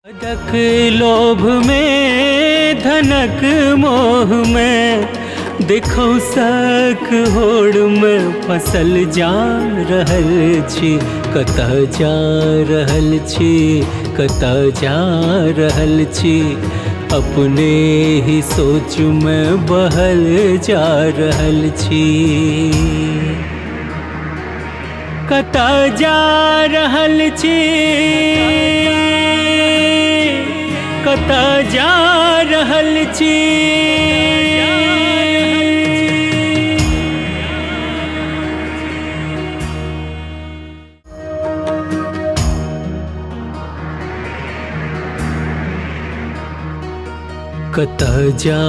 धनक लोभ में धनक मोह में देखो सक होड़ में फसल जा रहल छी, कतऽ जा रहल छी, कतऽ जा रहल छी, अपने ही सोच में बहल जा रहल छी। कतऽ जा रहल छी, कतऽ जा रहल छी, कतऽ जा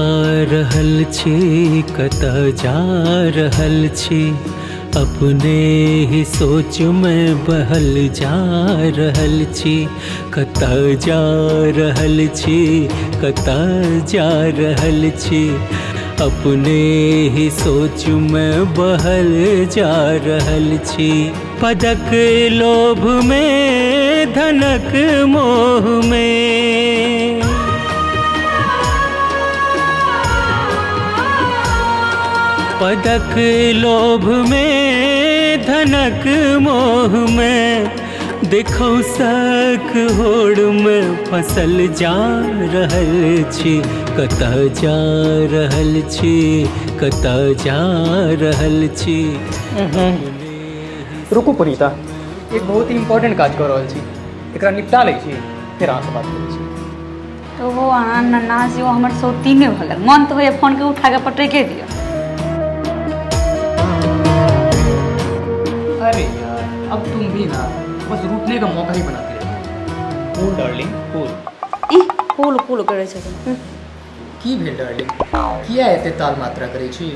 रहल छी, कतऽ जा रहल छी, अपने ही सोच में बहल जा रहल छी। कतऽ जा रहल छी, कतऽ जा रहल छी, अपने ही सोच में बहल जा रहल छी। पदक लोभ में धनक मोह में, पदक लोभ में धनक मोह में देखो सक होड़ में फसल जा रहल छी, कतऽ जा रहल छी, कतऽ जा रहल छी। रुकू पुनीता, एक बहुत ही इम्पोर्टेंट काज कर रहल छी, एकरा निपटा लै छी, फिर अहाँसँ बात करै छी। तो वो अहाँ नन्ना से वो हमर सौतीने भऽ गेल, मन तऽ होइए फोन के उठा के पटके दिअ। अरे यार, अब तुम भी ना बस रूठने का मौका ही बनाती रहती। Cool darling, cool. ई कूल कूल करै छथिन। की भेल डार्लिंग, किया एते ताल मात्रा करै छी?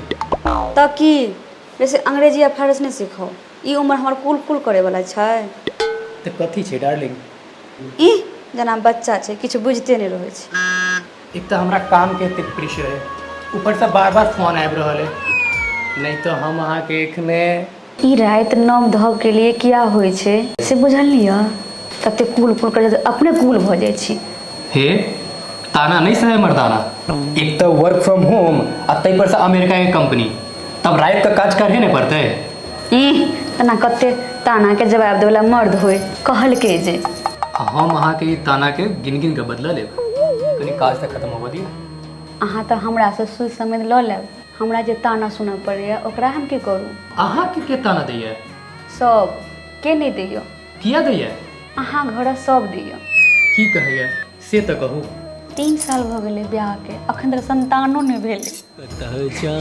तऽ की, जैसे अंग्रेजी या फारस नहीं सीखो, ई उम्र हमर कूल कूल करे वाला छै। तऽ कथी छै डार्लिंग? ई जेना बच्चा छै, किछु बुझते नहीं रहै छै। एक तऽ हमरा काम के एते प्रेशर है, ऊपर से बार बार फोन आबि रहल है, नहीं तो हम अहाँके एखने ई राति नव धव के लिए किया होइ छै से बुझलियै। तते कूल कूल करे अपने कूल भऽ जाइ छी। हे ताना नहीं सहे मर्दाना, एक तो वर्क फ्रॉम होम आ तै पर से अमेरिका के कंपनी, तब रात का काज करहे नहीं पड़ते। तना कते ताना के जवाब देवला मर्द होय कहल के जे हम अहाँके ई ताना के गिन गिन के बदला लेब, कनी काज तक खत्म होबऽ दियौ। अहाँ तऽ हमरा से सोच समझ लऽ लेब, हमरा जे ताना सुनऽ पड़ैया ओकरा हम की करू। अहाँके के ताना दैया? सब के नहीं दैयो, किया दैया? अहाँ घर सब दैयो। की कहैया से तऽ कहू। 3 साल भऽ गेलै ब्याह के, अखन तक संतानो नहीं भेलै। कतऽ जा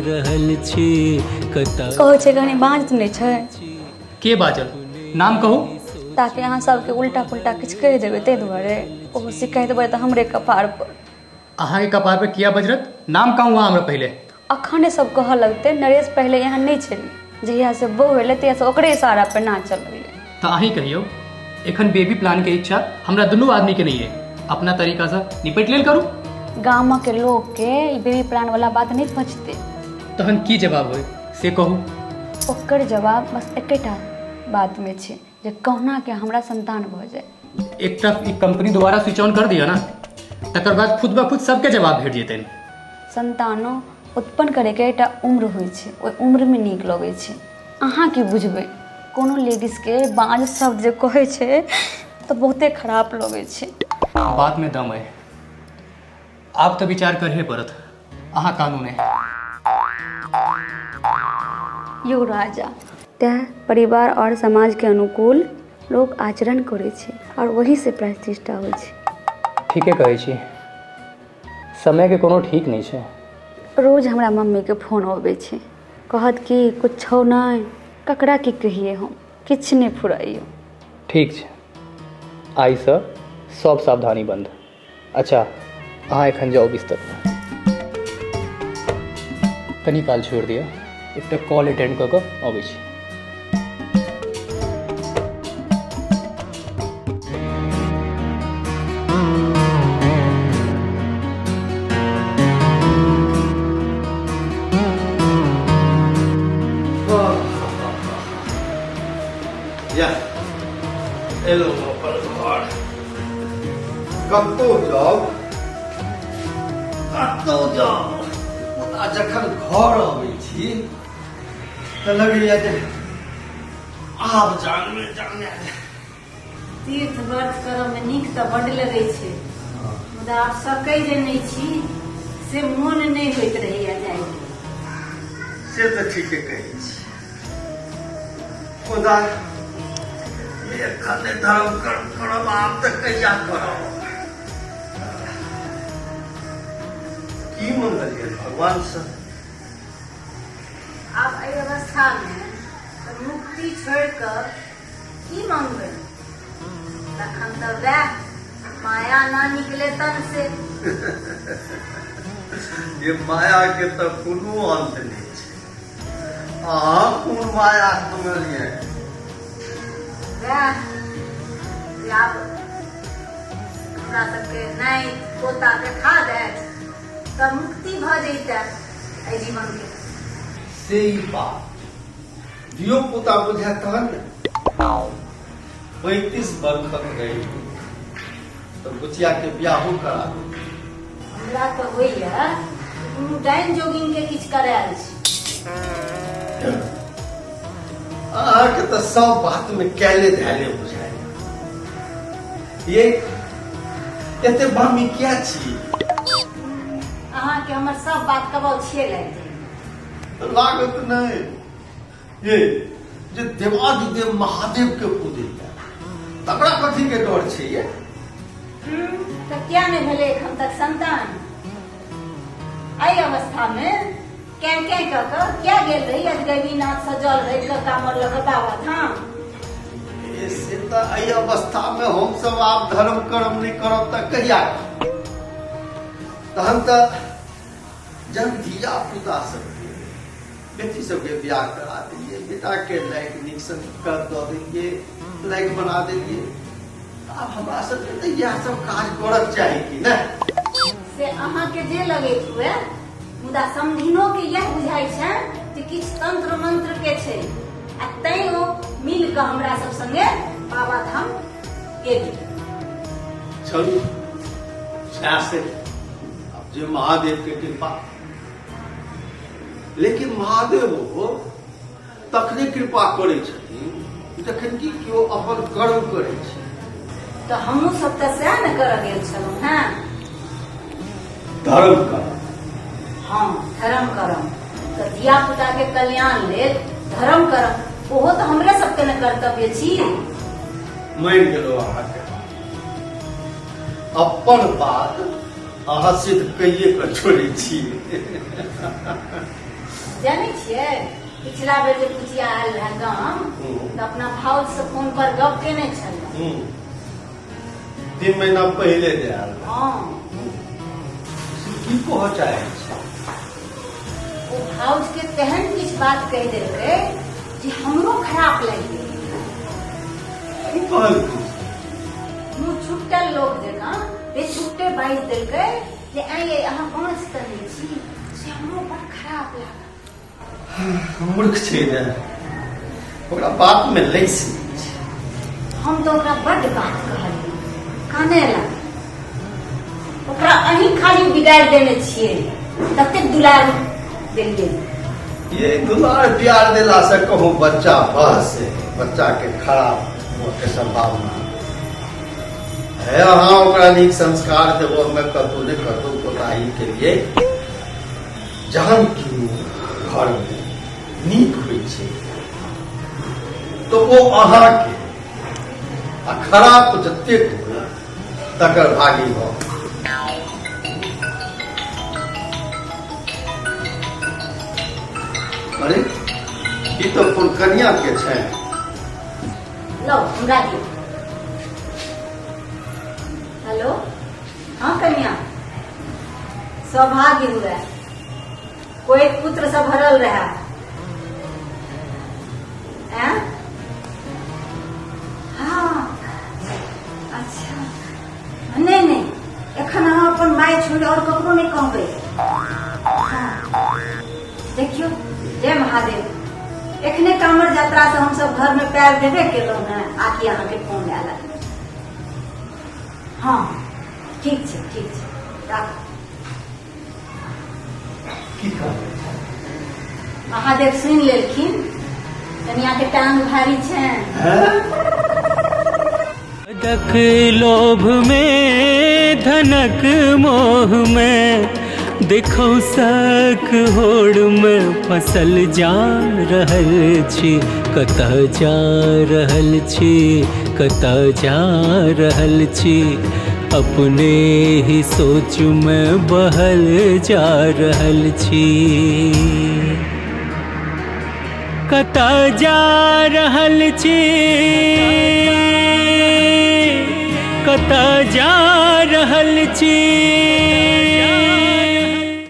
रहल छी, कतऽ कहै छै कनी बाँझ नहीं छै, के बाजल? नाम कहू। ताकि अहाँ सबके उल्टा पुल्टा किछु कहि देबै, ताहि दुआरे ओहो शिकायत बढ़े तऽ हमरे कपार पर। अहाँके कपार पर किया बजरत? नाम कहू अहाँ हमरा पहले। अखने सब कहऽ लगतै, नरेश पहले यहाँ नहीं छलै, जहिया से बहू भेलै तहिया से ओकरे इशारा पर नाचऽ लगलै। तऽ अहीं कहियौ, एखन बेबी प्लान के इच्छा हमरा दुनू आदमी के नहीं है, अपना तरीका से निपट लेल करू। गाम के लोग के ई बेबी प्लान वाला बात नहीं पचते। तहन की जवाब होय से कहू। ओकर जवाब बस एकेटा बात में छै जे कहुना के हमरा संतान भऽ जाए। एक तरफ ई कंपनी दोबारा स्विच ऑन कर दिया ना, तकर बाद खुद ब खुद सबके जवाब भेट जेतनि। संतानो उत्पन्न करे के एकटा उम्र होइ छै, ओहि उम्र में नीक लगै छै। अहाँ की बुझबै, कोनो लेडीज के बाँझ शब्द जे कहै छै तऽ बहुते खराब लगै छै। बात में दम है, आप तो विचार करहे पड़त, अहाँ कानून है। यो राजा तैं परिवार और समाज के अनुकूल लोग आचरण करे छै और वही से प्रतिष्ठा होइ छै। ठीके कहै छी, समय के कोनो ठीक नहीं छै। रोज हमरा मम्मी के फोन अबै छै, कहत कि कुछ छौ नहीं, ककरा की कहिए हम, किछु नहीं फुराइयो। ठीक छै, आइ से सब सावधानी बंद। अच्छा अहाँ एखन जाओ बिस्तर पर, कनी काल छोड़ दिया, एकटा कॉल अटेंड कऽ कऽ अबै छी। Ya. El loco, por favor. कतौ जाओ मुदा जखन घर अबै छी तऽ लगैया जे आब जानबे जाने तीर्थ व्रत करऽ में नीक तऽ बड्ड लगै छै, मुदा आब सकै जे नहि छी से मोन नहि होइत रहैया जाय के। से तऽ ठीके कहै छी, मुदा एखन धर्म करब आब तऽ कहिया करब? की मंगलियै भगवान से? आब एहि अवस्था में तऽ मुक्ति छोड़ कऽ की मांगबै? तखन तऽ वएह माया ना निकले तन से। ये माया के तो कोनो अंत नहीं छै। अहाँ कोन माया मंगलियै? वएह जे आब हमरा सबके नहि पोता देखा दे तऽ मुक्ति भऽ जैते एहि जीवन के। से ही बात दियो पोता बुझे तहन ने। 35 वर्षक रही तो बुचिया के ब्याहो करा दे। हमरा तऽ होइया कोनो डाइन जोगिन के किछु करायल छै। अहाँके तऽ सब बात में कैले धैले बुझाय। ये एते बामी क्या छी? अहाँके हमर सब बात कबौ छियै लागि जाय। लागत नहीं ये जे देवादिदेव महादेव के पूजे तकरा कथी के डर छै ये? तऽ क्या नहीं भेले एखन तक संतान? एहि अवस्था में क्या गेल रही अजगैबी नाथ सजल रही कामर लग बाबा धाम। से तो एहि अवस्था में हम सब आप धर्म कर्म नहीं करब तऽ कहिया? तहन तऽ जब धिया पुता सबके बेटी सबके ब्याह करा देलिए, बेटा के लायक नीक संस्कार दऽ देलिए, लायक बना देलिए। आब हमरा सबके तऽ इएह सब काज करक चाही कि नहि? से अहाँके जे लगैत हुए मुदा समधिनो के यह बुझाइ छै जे किछु तंत्र मंत्र के छै आ तैं ओ मिल कऽ हमरा सब संगे बाबा धाम गेली। चलू से अब जे महादेव के कृपा, लेकिन महादेव तखने कृपा करै छथिन जखन कि केओ अपन कर्म करै छै। तऽ हमहूँ सब तऽ सएह ने करऽ गेल छलहुँ हैं। धर्म कर्म हाँ धर्म करम तऽ धिया पुता के कल्याण लेल धर्म करम ओहो तऽ हमरे सबके ने कर्तव्य छी। मान गेलो अहाँके अपन बात अहाँ सिद्ध कहिए कऽ छोड़ै छी। जानै छियै पिछला बेर जे पुछिया आयल रहे गाम तऽ अपना भाउज से फोन पर गप केने छलै। 3 महीना पहले जे आयल हाँ की कहऽ चाहै छै? ओ भाउज के तेहन किछु बात कहि देलकै जे हमरो खराब लागि गेल। की कहलकै? मुँह छुट्टल लोक जेना बेछुट्टे बाजि देलकै जे आइए अहाँ बाँच तऽ नहि छी से हमरो बड़ खराब लागल। मूर्ख छै ने, ओकरा बात में लैस नहि छै। हम तो ओकरा बड्ड बात कहलियै, काने लग ओकरा अहीं खाली बिगाड़ि देने छियै, ततेक दुलार देलियै। ये दुलार प्यार देला से कहूँ बच्चा बस बच्चा के खराब के संभावना है। अहाँ ओकरा नीक संस्कार देबो में कतौ ने कतौ कोताही के लिए जहन कि घर में नीक होइ छै तो वो अहाँ के आ खराब जतेक होय तकर भागी भऽ। अरे ई तो कन्या के छै। लो हमरा दियौ। हेलो हाँ कन्या, सौभाग्य हुए कोई पुत्र से भरल रहे। हाँ अच्छा नहीं एखन अहाँ अपन माय छोड़ और ककरो नहीं कहबै। हाँ देखियो जय महादेव, एखने कामर यात्रा से हम सब घर में पैर देबे केलहुँ हैं आकि अहाँ के फोन आयल। हाँ ठीक छै राखू। की कहबै महादेव सुनि लेलखिन, कनिया के टांग भारी छै। पदक लोभ में धनक मोह में देखो सक होड़ में फसल जा रहल छी, कतऽ जा रहल छी, कतऽ जा रहल छी, अपने ही सोच में बहल जा रहल छी। कतऽ जा रहल छी, कतऽ जा रहल छी।